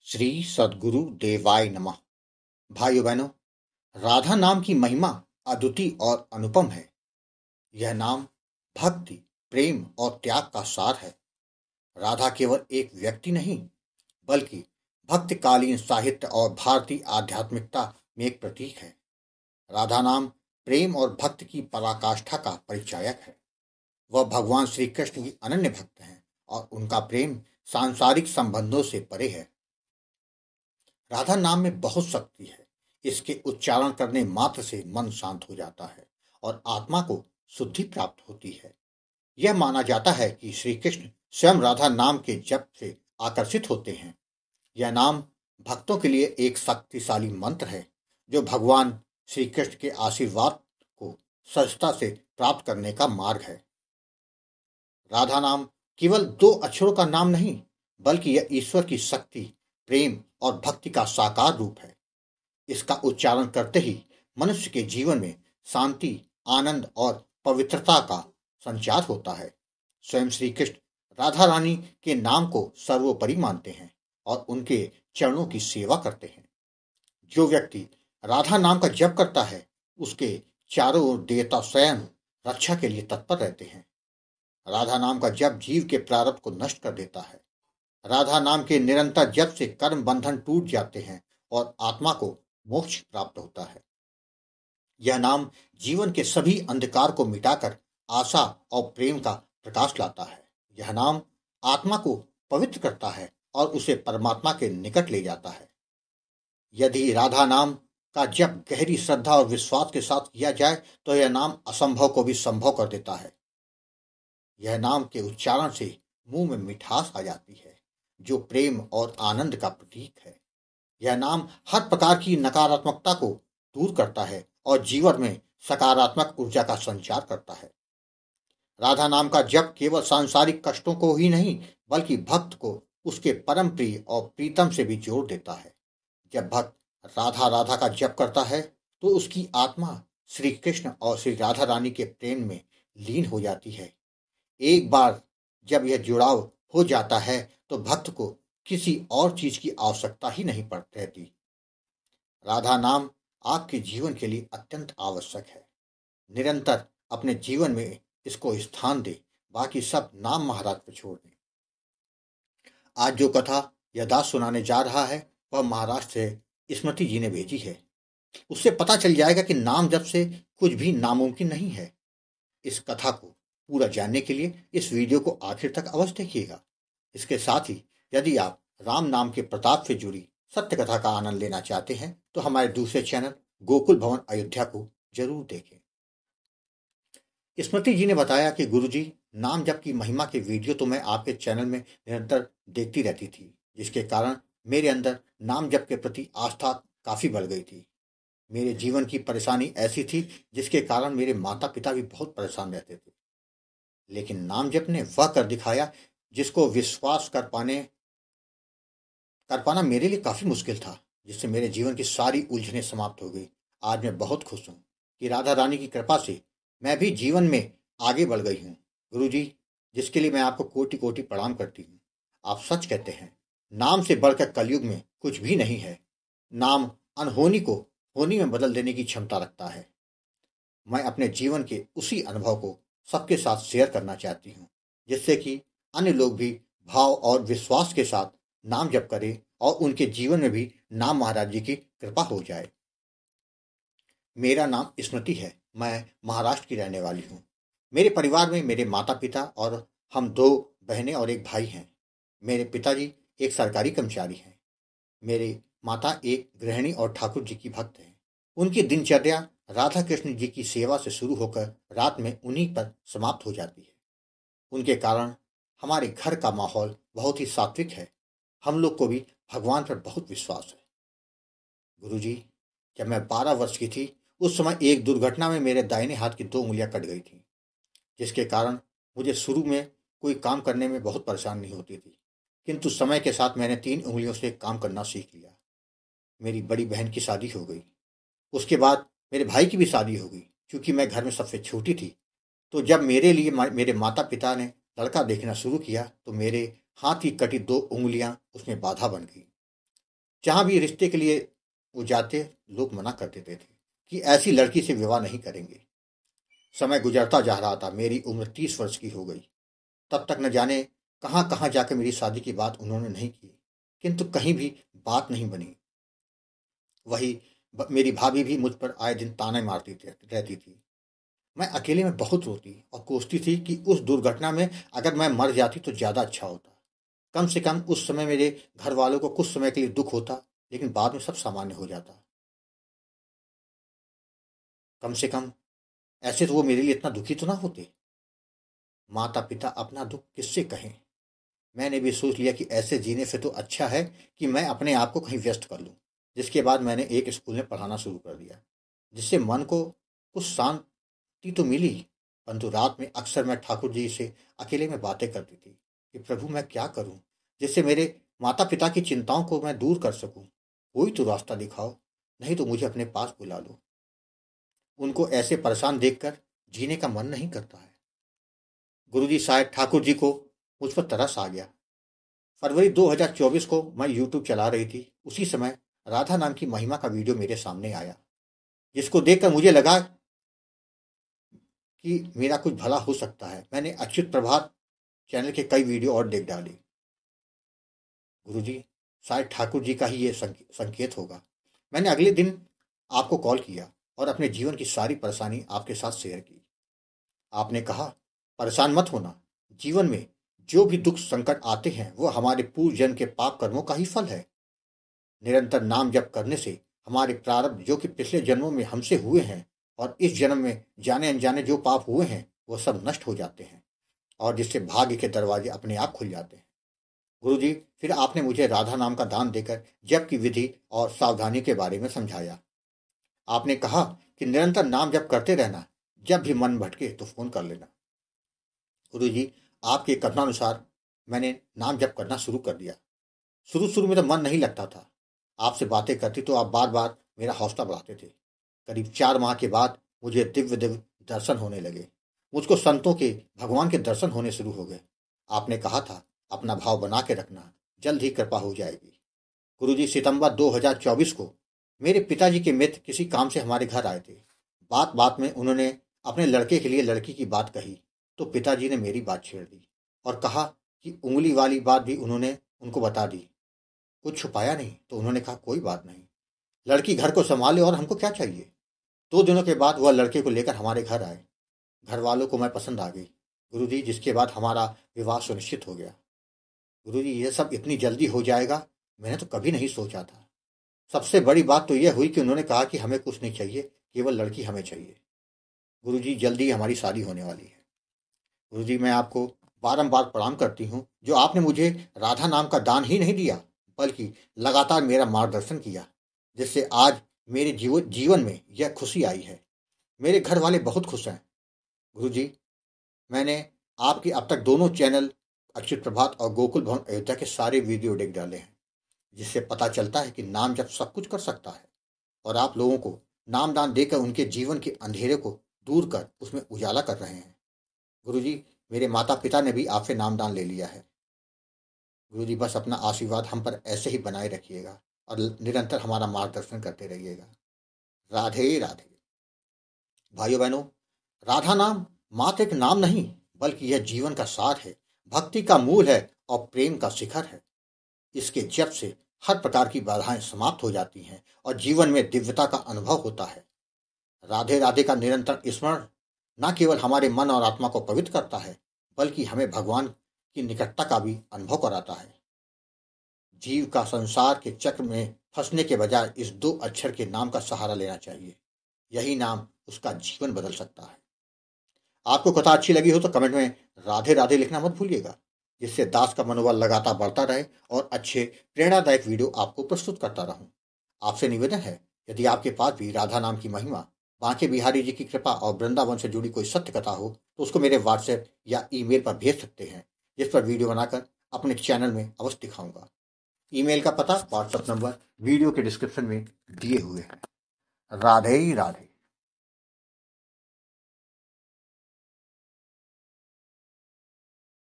श्री सद्गुरु देवाय नमः। भाइयों बहनों, राधा नाम की महिमा अद्वितीय और अनुपम है। यह नाम भक्ति, प्रेम और त्याग का सार है। राधा केवल एक व्यक्ति नहीं, बल्कि भक्तकालीन साहित्य और भारतीय आध्यात्मिकता में एक प्रतीक है। राधा नाम प्रेम और भक्ति की पराकाष्ठा का परिचायक है। वह भगवान श्री कृष्ण की अनन्य भक्त हैं और उनका प्रेम सांसारिक संबंधों से परे है। राधा नाम में बहुत शक्ति है। इसके उच्चारण करने मात्र से मन शांत हो जाता है और आत्मा को शुद्धि प्राप्त होती है। यह माना जाता है कि श्री कृष्ण स्वयं राधा नाम के जप से आकर्षित होते हैं। यह नाम भक्तों के लिए एक शक्तिशाली मंत्र है, जो भगवान श्री कृष्ण के आशीर्वाद को सहजता से प्राप्त करने का मार्ग है। राधा नाम केवल दो अक्षरों का नाम नहीं, बल्कि यह ईश्वर की शक्ति, प्रेम और भक्ति का साकार रूप है। इसका उच्चारण करते ही मनुष्य के जीवन में शांति, आनंद और पवित्रता का संचार होता है। स्वयं श्री कृष्ण राधा रानी के नाम को सर्वोपरि मानते हैं और उनके चरणों की सेवा करते हैं। जो व्यक्ति राधा नाम का जप करता है, उसके चारों ओर देवता स्वयं रक्षा के लिए तत्पर रहते हैं। राधा नाम का जप जीव के प्रारब्ध को नष्ट कर देता है। राधा नाम के निरंतर जप से कर्म बंधन टूट जाते हैं और आत्मा को मोक्ष प्राप्त होता है। यह नाम जीवन के सभी अंधकार को मिटाकर आशा और प्रेम का प्रकाश लाता है। यह नाम आत्मा को पवित्र करता है और उसे परमात्मा के निकट ले जाता है। यदि राधा नाम का जप गहरी श्रद्धा और विश्वास के साथ किया जाए, तो यह नाम असंभव को भी संभव कर देता है। यह नाम के उच्चारण से मुंह में मिठास आ जाती है, जो प्रेम और आनंद का प्रतीक है। यह नाम हर प्रकार की नकारात्मकता को दूर करता है और जीवन में सकारात्मक ऊर्जा का संचार करता है। राधा नाम का जप केवल सांसारिक कष्टों को ही नहीं, बल्कि भक्त को उसके परम प्रिय और प्रीतम से भी जोड़ देता है। जब भक्त राधा राधा का जप करता है, तो उसकी आत्मा श्री कृष्ण और श्री राधा रानी के प्रेम में लीन हो जाती है। एक बार जब यह जुड़ाव हो जाता है, तो भक्त को किसी और चीज की आवश्यकता ही नहीं पड़ती रहती। राधा नाम आपके जीवन के लिए अत्यंत आवश्यक है। निरंतर अपने जीवन में इसको स्थान दे, बाकी सब नाम महाराज पर छोड़ दें। आज जो कथा यह दास सुनाने जा रहा है, वह महाराष्ट्र से स्मृति जी ने भेजी है। उससे पता चल जाएगा कि नाम जप से कुछ भी नामुमकिन नहीं है। इस कथा को पूरा जानने के लिए इस वीडियो को आखिर तक अवश्य देखिएगा। इसके साथ ही यदि आप राम नाम के प्रताप से जुड़ी सत्य कथा का आनंद लेना चाहते हैं, तो हमारे दूसरे चैनल गोकुल भवन अयोध्या को जरूर देखें। स्मृति जी ने बताया कि गुरुजी, नाम जप की महिमा के वीडियो तो मैं आपके चैनल में निरंतर देखती रहती थी, जिसके कारण मेरे अंदर नाम जप के प्रति आस्था काफी बढ़ गई थी। मेरे जीवन की परेशानी ऐसी थी जिसके कारण मेरे माता पिता भी बहुत परेशान रहते थे, लेकिन नाम जप ने वह कर दिखाया जिसको विश्वास कर पाना मेरे लिए काफी मुश्किल था, जिससे मेरे जीवन की सारी उलझनें समाप्त हो गई। आज मैं बहुत खुश हूँ कि राधा रानी की कृपा से मैं भी जीवन में आगे बढ़ गई हूँ। गुरुजी, जिसके लिए मैं आपको कोटि कोटि प्रणाम करती हूँ। आप सच कहते हैं, नाम से बढ़कर कलयुग में कुछ भी नहीं है। नाम अनहोनी को होनी में बदल देने की क्षमता रखता है। मैं अपने जीवन के उसी अनुभव को सबके साथ शेयर करना चाहती हूँ, जिससे कि अन्य लोग भी भाव और विश्वास के साथ नाम जप करें और उनके जीवन में भी नाम महाराज जी की कृपा हो जाए। मेरा नाम स्मृति है। मैं महाराष्ट्र की रहने वाली हूँ। मेरे परिवार में मेरे माता पिता और हम 2 बहनें और एक भाई हैं। मेरे पिताजी एक सरकारी कर्मचारी हैं। मेरी माता एक गृहिणी और ठाकुर जी की भक्त हैं। उनकी दिनचर्या राधा कृष्ण जी की सेवा से शुरू होकर रात में उन्हीं पर समाप्त हो जाती है। उनके कारण हमारे घर का माहौल बहुत ही सात्विक है। हम लोग को भी भगवान पर बहुत विश्वास है। गुरुजी, जब मैं 12 वर्ष की थी, उस समय एक दुर्घटना में मेरे दाहिने हाथ की 2 उंगलियां कट गई थी, जिसके कारण मुझे शुरू में कोई काम करने में बहुत परेशानी होती थी, किंतु समय के साथ मैंने 3 उंगलियों से काम करना सीख लिया। मेरी बड़ी बहन की शादी हो गई। उसके बाद मेरे भाई की भी शादी हो गई। क्योंकि मैं घर में सबसे छोटी थी, तो जब मेरे लिए मेरे माता पिता ने लड़का देखना शुरू किया, तो मेरे हाथ की कटी 2 उंगलियां उसमें बाधा बन गई। जहां भी रिश्ते के लिए वो जाते, लोग मना कर देते थे कि ऐसी लड़की से विवाह नहीं करेंगे। समय गुजरता जा रहा था, मेरी उम्र 30 वर्ष की हो गई। तब तक न जाने कहां कहां जाकर मेरी शादी की बात उन्होंने नहीं की, किंतु कहीं भी बात नहीं बनी। वही मेरी भाभी भी मुझ पर आए दिन ताने मारती रहती थी। मैं अकेले में बहुत रोती और कोसती थी कि उस दुर्घटना में अगर मैं मर जाती तो ज्यादा अच्छा होता। कम से कम उस समय मेरे घर वालों को कुछ समय के लिए दुख होता, लेकिन बाद में सब सामान्य हो जाता। कम से कम ऐसे तो वो मेरे लिए इतना दुखी तो ना होते। माता पिता अपना दुख किससे कहें। मैंने भी सोच लिया कि ऐसे जीने से तो अच्छा है कि मैं अपने आप को कहीं व्यस्त कर लूं। जिसके बाद मैंने एक स्कूल में पढ़ाना शुरू कर दिया, जिससे मन को कुछ शांति तो मिली। परंतु रात में अक्सर मैं ठाकुर जी से अकेले में बातें करती थी कि प्रभु मैं क्या करूं जिससे मेरे माता पिता की चिंताओं को मैं दूर कर सकूं। कोई तो रास्ता दिखाओ, नहीं तो मुझे अपने पास बुला लो। उनको ऐसे परेशान देखकर जीने का मन नहीं करता है। गुरुजी शायद ठाकुर जी को मुझ पर तरस आ गया। फरवरी 2024 को मैं यूट्यूब चला रही थी। उसी समय राधा नाम की महिमा का वीडियो मेरे सामने आया, जिसको देखकर मुझे लगा कि मेरा कुछ भला हो सकता है। मैंने अच्युत प्रभात चैनल के कई वीडियो और देख डाले। गुरुजी, शायद ठाकुर जी का ही ये संकेत होगा। मैंने अगले दिन आपको कॉल किया और अपने जीवन की सारी परेशानी आपके साथ शेयर की। आपने कहा, परेशान मत होना। जीवन में जो भी दुख संकट आते हैं वो हमारे पूर्व जन्म के पाप कर्मों का ही फल है। निरंतर नाम जप करने से हमारे प्रारब्ध जो कि पिछले जन्मों में हमसे हुए हैं और इस जन्म में जाने अनजाने जो पाप हुए हैं वो सब नष्ट हो जाते हैं, और जिससे भाग्य के दरवाजे अपने आप खुल जाते हैं। गुरुजी, फिर आपने मुझे राधा नाम का दान देकर जप की विधि और सावधानी के बारे में समझाया। आपने कहा कि निरंतर नाम जप करते रहना, जब भी मन भटके तो फोन कर लेना। गुरुजी, आपके कथनानुसार मैंने नाम जप करना शुरू कर दिया। शुरू शुरू में तो मन नहीं लगता था। आपसे बातें करती तो आप बार बार मेरा हौसला बढ़ाते थे। करीब 4 माह के बाद मुझे दिव्य दिव्य दर्शन होने लगे। मुझको संतों के, भगवान के दर्शन होने शुरू हो गए। आपने कहा था, अपना भाव बना के रखना, जल्द ही कृपा हो जाएगी। गुरुजी, सितंबर 2024 को मेरे पिताजी के मित्र किसी काम से हमारे घर आए थे। बात बात में उन्होंने अपने लड़के के लिए लड़की की बात कही तो पिताजी ने मेरी बात छेड़ दी और कहा कि उंगली वाली बात भी उन्होंने उनको बता दी। कुछ छुपाया नहीं तो उन्होंने कहा, कोई बात नहीं, लड़की घर को संभाले और हमको क्या चाहिए। 2 दिनों के बाद वह लड़के को लेकर हमारे घर आए। घर वालों को मैं पसंद आ गई गुरुजी, जिसके बाद हमारा विवाह सुनिश्चित हो गया। गुरुजी, यह सब इतनी जल्दी हो जाएगा मैंने तो कभी नहीं सोचा था। सबसे बड़ी बात तो यह हुई कि उन्होंने कहा कि हमें कुछ नहीं चाहिए, केवल लड़की हमें चाहिए। गुरुजी, जल्दी ही हमारी शादी होने वाली है। गुरुजी, मैं आपको बारंबार प्रणाम करती हूँ जो आपने मुझे राधा नाम का दान ही नहीं दिया बल्कि लगातार मेरा मार्गदर्शन किया, जिससे आज मेरे जीवन में यह खुशी आई है। मेरे घर वाले बहुत खुश हैं। गुरुजी, मैंने आपके अब तक दोनों चैनल अच्युत प्रभात और गोकुल भवन अयोध्या के सारे वीडियो देख डाले हैं, जिससे पता चलता है कि नाम जब सब कुछ कर सकता है, और आप लोगों को नामदान देकर उनके जीवन के अंधेरे को दूर कर उसमें उजाला कर रहे हैं। गुरुजी, मेरे माता पिता ने भी आपसे नामदान ले लिया है। गुरुजी, बस अपना आशीर्वाद हम पर ऐसे ही बनाए रखिएगा और निरंतर हमारा मार्गदर्शन करते रहिएगा। राधे राधे। भाइयों बहनों, राधा नाम मात्र एक नाम नहीं बल्कि यह जीवन का सार है, भक्ति का मूल है और प्रेम का शिखर है। इसके जप से हर प्रकार की बाधाएं समाप्त हो जाती हैं और जीवन में दिव्यता का अनुभव होता है। राधे राधे का निरंतर स्मरण न केवल हमारे मन और आत्मा को पवित्र करता है बल्कि हमें भगवान की निकटता का भी अनुभव कराता है। जीव का संसार के चक्र में फंसने के बजाय इस 2 अक्षर के नाम का सहारा लेना चाहिए। यही नाम उसका जीवन बदल सकता है। आपको कथा अच्छी लगी हो तो कमेंट में राधे राधे लिखना मत भूलिएगा, जिससे दास का मनोबल लगातार बढ़ता रहे और अच्छे प्रेरणादायक वीडियो आपको प्रस्तुत करता रहूं। आपसे निवेदन है, यदि आपके पास भी राधा नाम की महिमा, बांके बिहारी जी की कृपा और वृंदावन से जुड़ी कोई सत्य कथा हो तो उसको मेरे व्हाट्सएप या ईमेल पर भेज सकते हैं, जिस पर वीडियो बनाकर अपने चैनल में अवश्य दिखाऊंगा। ईमेल का पता, व्हाट्सएप नंबर वीडियो के डिस्क्रिप्शन में दिए हुए हैं। राधे राधे।